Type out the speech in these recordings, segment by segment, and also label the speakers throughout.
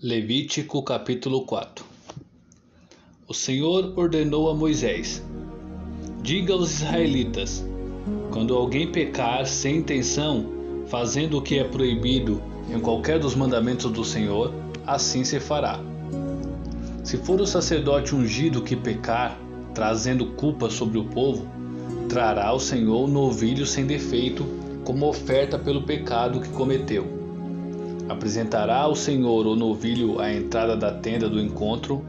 Speaker 1: Levítico capítulo 4. O Senhor ordenou a Moisés: diga aos israelitas, quando alguém pecar sem intenção, fazendo o que é proibido em qualquer dos mandamentos do Senhor, assim se fará. Se for o sacerdote ungido que pecar, trazendo culpa sobre o povo, trará ao Senhor um novilho sem defeito, como oferta pelo pecado que cometeu. Apresentará ao Senhor o novilho à entrada da tenda do encontro,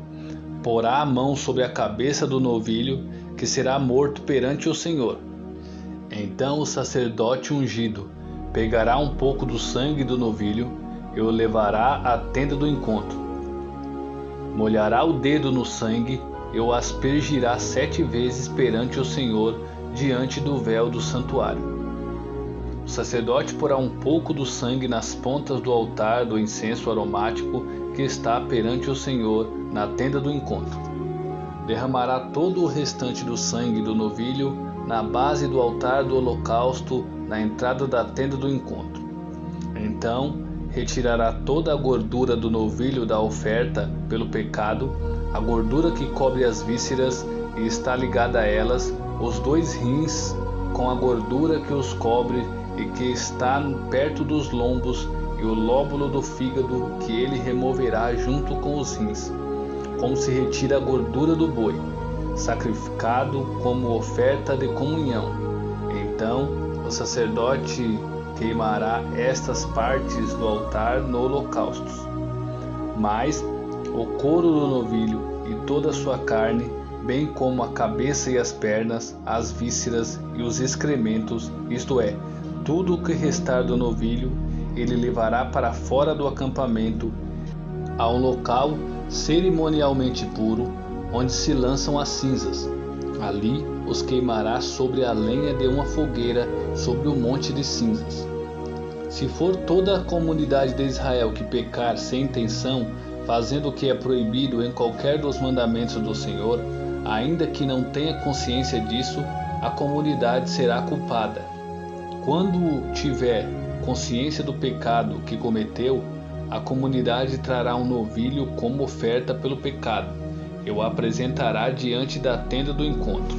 Speaker 1: porá a mão sobre a cabeça do novilho, que será morto perante o Senhor. Então o sacerdote ungido pegará um pouco do sangue do novilho e o levará à tenda do encontro. Molhará o dedo no sangue e o aspergirá 7 vezes perante o Senhor diante do véu do santuário. O sacerdote porá um pouco do sangue nas pontas do altar do incenso aromático que está perante o Senhor na tenda do encontro. Derramará todo o restante do sangue do novilho na base do altar do holocausto na entrada da tenda do encontro. Então retirará toda a gordura do novilho da oferta pelo pecado, a gordura que cobre as vísceras e está ligada a elas, os 2 rins com a gordura que os cobre e que está perto dos lombos, e o lóbulo do fígado que ele removerá junto com os rins, como se retira a gordura do boi, sacrificado como oferta de comunhão. Então o sacerdote queimará estas partes do altar no holocausto. Mas o couro do novilho e toda a sua carne, bem como a cabeça e as pernas, as vísceras e os excrementos, isto é, tudo o que restar do novilho, ele levará para fora do acampamento, a um local cerimonialmente puro, onde se lançam as cinzas. Ali os queimará sobre a lenha de uma fogueira sobre o monte de cinzas. Se for toda a comunidade de Israel que pecar sem intenção, fazendo o que é proibido em qualquer dos mandamentos do Senhor, ainda que não tenha consciência disso, a comunidade será culpada. Quando tiver consciência do pecado que cometeu, a comunidade trará um novilho como oferta pelo pecado e o apresentará diante da tenda do encontro.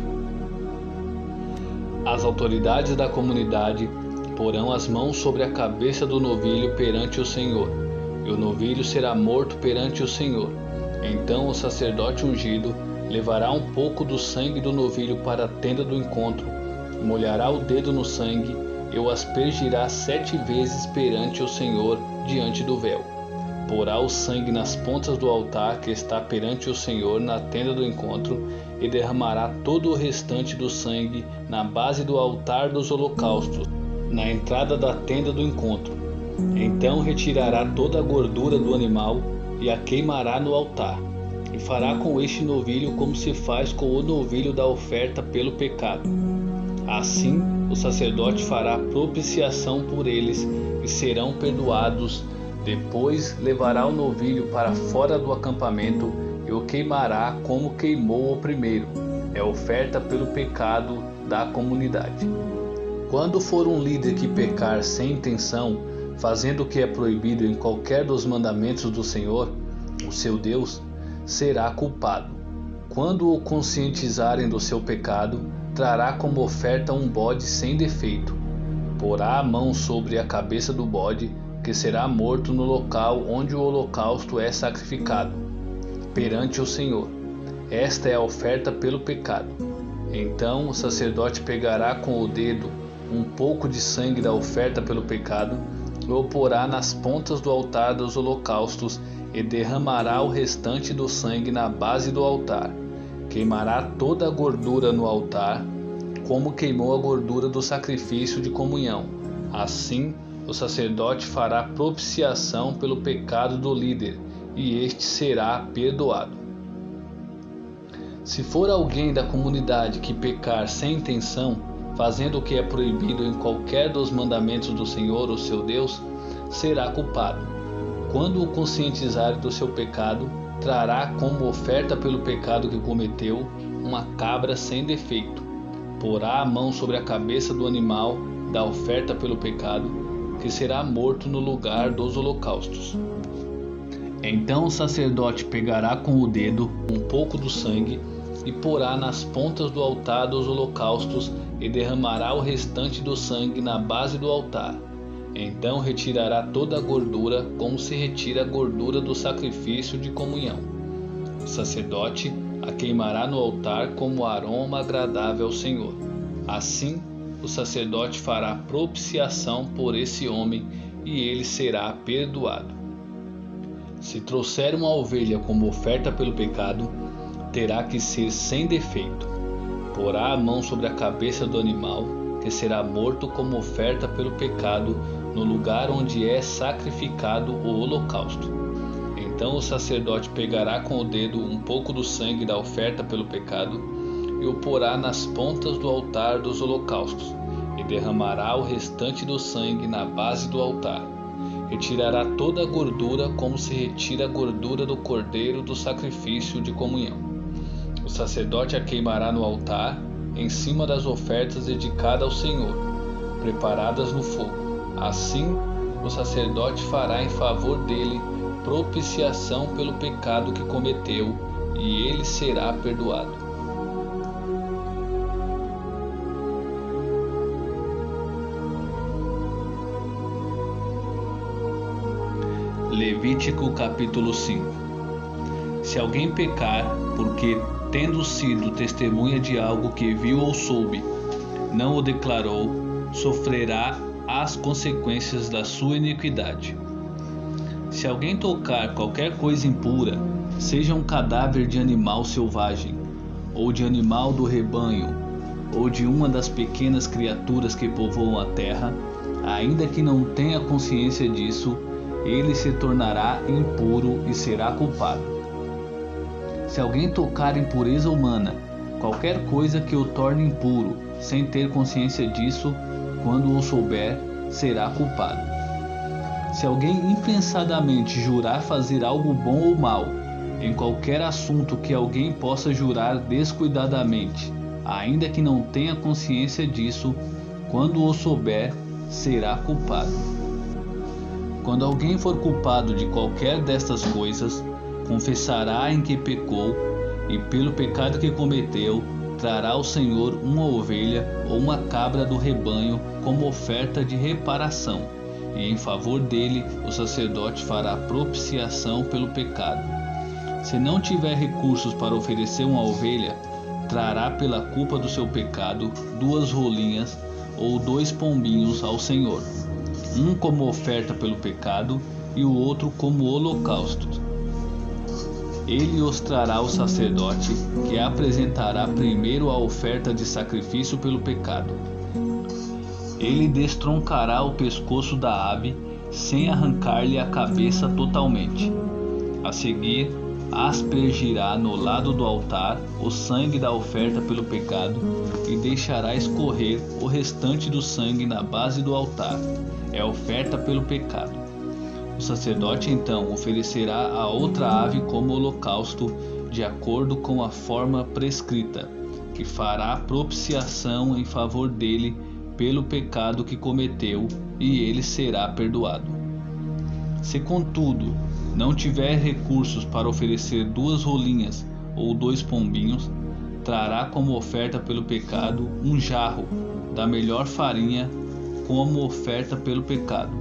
Speaker 1: As autoridades da comunidade porão as mãos sobre a cabeça do novilho perante o Senhor, e o novilho será morto perante o Senhor. Então o sacerdote ungido levará um pouco do sangue do novilho para a tenda do encontro, molhará o dedo no sangue e o aspergirá 7 vezes perante o Senhor diante do véu. Porá o sangue nas pontas do altar que está perante o Senhor na tenda do encontro e derramará todo o restante do sangue na base do altar dos holocaustos, na entrada da tenda do encontro. Então retirará toda a gordura do animal e a queimará no altar, e fará com este novilho como se faz com o novilho da oferta pelo pecado. Assim o sacerdote fará propiciação por eles e serão perdoados. Depois levará o novilho para fora do acampamento e o queimará como queimou o primeiro. É oferta pelo pecado da comunidade. Quando for um líder que pecar sem intenção, fazendo o que é proibido em qualquer dos mandamentos do Senhor, o seu Deus, será culpado. Quando o conscientizarem do seu pecado, trará como oferta um bode sem defeito. Porá a mão sobre a cabeça do bode, que será morto no local onde o holocausto é sacrificado, perante o Senhor. Esta é a oferta pelo pecado. Então o sacerdote pegará com o dedo um pouco de sangue da oferta pelo pecado, e o porá nas pontas do altar dos holocaustos, e derramará o restante do sangue na base do altar. Queimará toda a gordura no altar, como queimou a gordura do sacrifício de comunhão. Assim, o sacerdote fará propiciação pelo pecado do líder, e este será perdoado. Se for alguém da comunidade que pecar sem intenção, fazendo o que é proibido em qualquer dos mandamentos do Senhor, o seu Deus, será culpado. Quando o conscientizar do seu pecado, trará como oferta pelo pecado que cometeu uma cabra sem defeito. Porá a mão sobre a cabeça do animal da oferta pelo pecado, que será morto no lugar dos holocaustos. Então o sacerdote pegará com o dedo um pouco do sangue e porá nas pontas do altar dos holocaustos e derramará o restante do sangue na base do altar. Então retirará toda a gordura, como se retira a gordura do sacrifício de comunhão. O sacerdote a queimará no altar como aroma agradável ao Senhor. Assim, o sacerdote fará propiciação por esse homem e ele será perdoado. Se trouxer uma ovelha como oferta pelo pecado, terá que ser sem defeito. Porá a mão sobre a cabeça do animal, que será morto como oferta pelo pecado, no lugar onde é sacrificado o holocausto. Então o sacerdote pegará com o dedo um pouco do sangue da oferta pelo pecado e o porá nas pontas do altar dos holocaustos, e derramará o restante do sangue na base do altar. Retirará toda a gordura, como se retira a gordura do cordeiro do sacrifício de comunhão. O sacerdote a queimará no altar, em cima das ofertas dedicadas ao Senhor, preparadas no fogo. Assim, o sacerdote fará em favor dele propiciação pelo pecado que cometeu, e ele será perdoado. Levítico capítulo 5. Se alguém pecar, porque, tendo sido testemunha de algo que viu ou soube, não o declarou, sofrerá as consequências da sua iniquidade. Se alguém tocar qualquer coisa impura, seja um cadáver de animal selvagem, ou de animal do rebanho, ou de uma das pequenas criaturas que povoam a terra, ainda que não tenha consciência disso, ele se tornará impuro e será culpado. Se alguém tocar impureza humana, qualquer coisa que o torne impuro, sem ter consciência disso, quando o souber, será culpado. Se alguém impensadamente jurar fazer algo bom ou mal, em qualquer assunto que alguém possa jurar descuidadamente, ainda que não tenha consciência disso, quando o souber, será culpado. Quando alguém for culpado de qualquer destas coisas, confessará em que pecou, e pelo pecado que cometeu, trará ao Senhor uma ovelha ou uma cabra do rebanho como oferta de reparação, e em favor dele o sacerdote fará propiciação pelo pecado. Se não tiver recursos para oferecer uma ovelha, trará pela culpa do seu pecado 2 rolinhas ou 2 pombinhos ao Senhor, um como oferta pelo pecado e o outro como holocausto. Ele os trará ao sacerdote, que apresentará primeiro a oferta de sacrifício pelo pecado. Ele destroncará o pescoço da ave, sem arrancar-lhe a cabeça totalmente. A seguir, aspergirá no lado do altar o sangue da oferta pelo pecado e deixará escorrer o restante do sangue na base do altar. É oferta pelo pecado. O sacerdote então oferecerá a outra ave como holocausto, de acordo com a forma prescrita, que fará propiciação em favor dele pelo pecado que cometeu, e ele será perdoado. Se, contudo, não tiver recursos para oferecer 2 rolinhas ou 2 pombinhos, trará como oferta pelo pecado um jarro da melhor farinha como oferta pelo pecado,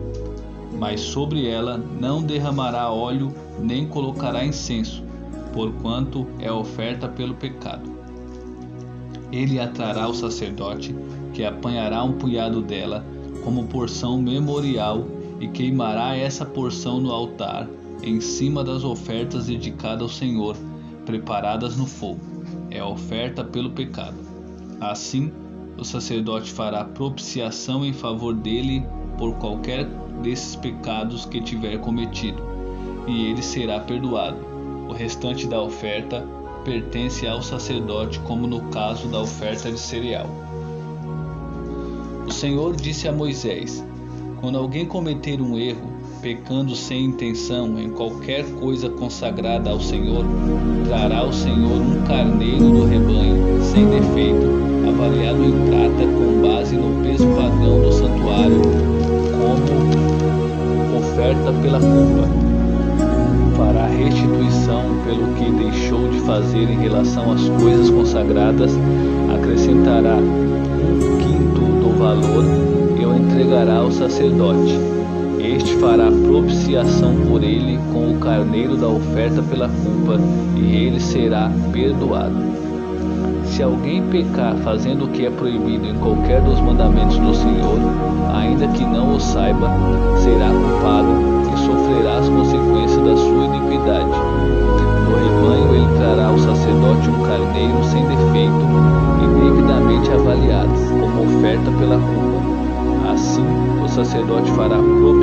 Speaker 1: mas sobre ela não derramará óleo nem colocará incenso, porquanto é oferta pelo pecado. Ele a trará ao sacerdote, que apanhará um punhado dela como porção memorial e queimará essa porção no altar, em cima das ofertas dedicadas ao Senhor, preparadas no fogo. É oferta pelo pecado. Assim, o sacerdote fará propiciação em favor dele por qualquer desses pecados que tiver cometido, e ele será perdoado. O restante da oferta pertence ao sacerdote, como no caso da oferta de cereal. O Senhor disse a Moisés: quando alguém cometer um erro, pecando sem intenção em qualquer coisa consagrada ao Senhor, trará ao Senhor um carneiro do rebanho, sem defeito, avaliado em prata com base no peso padrão do santuário, como oferta pela culpa. Fará restituição pelo que deixou de fazer em relação às coisas consagradas, acrescentará 1/5 do valor e o entregará ao sacerdote. Este fará propiciação por ele com o carneiro da oferta pela culpa, e ele será perdoado. Se alguém pecar fazendo o que é proibido em qualquer dos mandamentos do Senhor, ainda que não o saiba, será culpado e sofrerá as consequências da sua iniquidade. No rebanho ele trará ao sacerdote um carneiro sem defeito e devidamente avaliado, como oferta pela culpa. Assim, o sacerdote fará propiciação